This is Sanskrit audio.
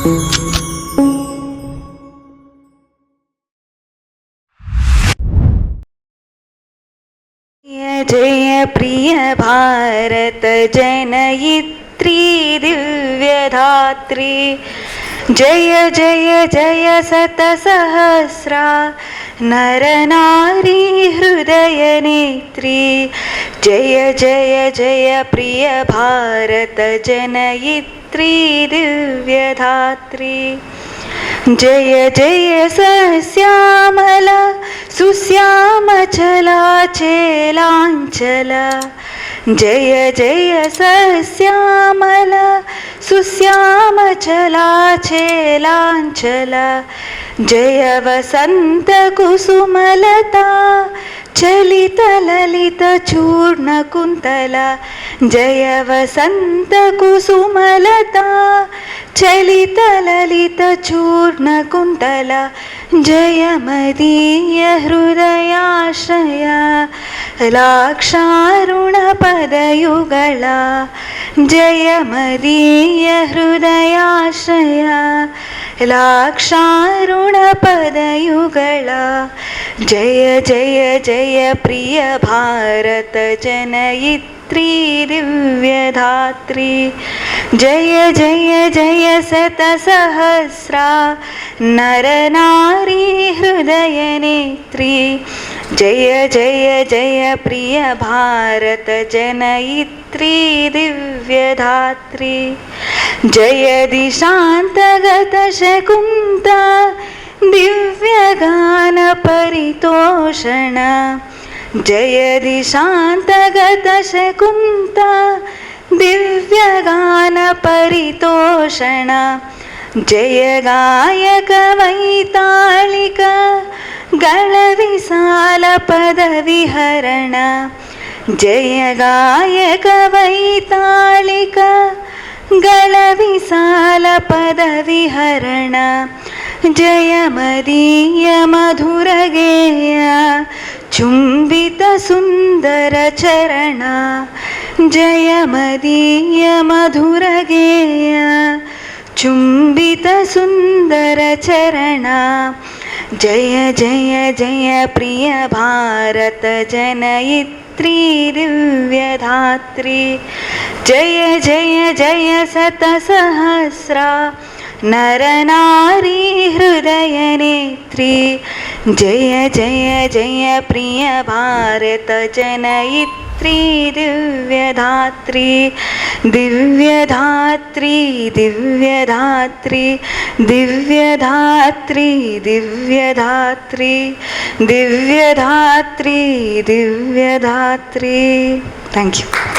जय प्रिय भारत जनयित्री दिव्यधात्री, जय जय जय शतसहस्रा नरनारी हृदय नेत्री, जय जय जय प्रिय भारत जनयित्री दिव्यधात्री, जय जय सस्यामला सुश्यामचला चेलांचला, जय जय सस्यामला सुश्यामचला चेलांचला, जय वसंत कुसुमलता चलित ललित चूर्ण कुंतला, जय वसंत कुसुमलता चलित ललित चूर्ण कुंतला, जय मदीय हृदयाश्रया लाक्षारुण पदयुगला, जय मदीय हृदयाश्रया लाक्षारुण पदयुगला, जय जय जय प्रिय भारत जनयित्री दिव्यधात्री, जय जय जय शतसहस्रा नरनारी हृदय नेत्री, जय जय जय प्रिय भारत जनयित्री दिव्यधात्री, जय दिशान्तगत शकुन्ता दिव्यगान परितोषण, जय दिशान्तगत शकुन्ता दिव्यगान परितोषण, जय गायक वैतालिक गळविशाल पदविहरण, जय गायक वैतालिक गळविशाल पदविहरण, जय मदीय मधुर गेय चुंबित सुंदर चरण, जय मदीय मधुर गेय चुंबित सुंदर चरण, जय जय जय प्रिय भारत जनयित्री दिव्यधात्री, जय जय जय शतसहस्रा नरनारी हृदय नेत्री, जय जय जय प्रिय भारत जनयित्री दिव्यधात्री, दिव्यधात्री दिव्यधात्री दिव्यधात्री दिव्यधात्री दिव्यधात्री दिव्यधात्री. Thank you.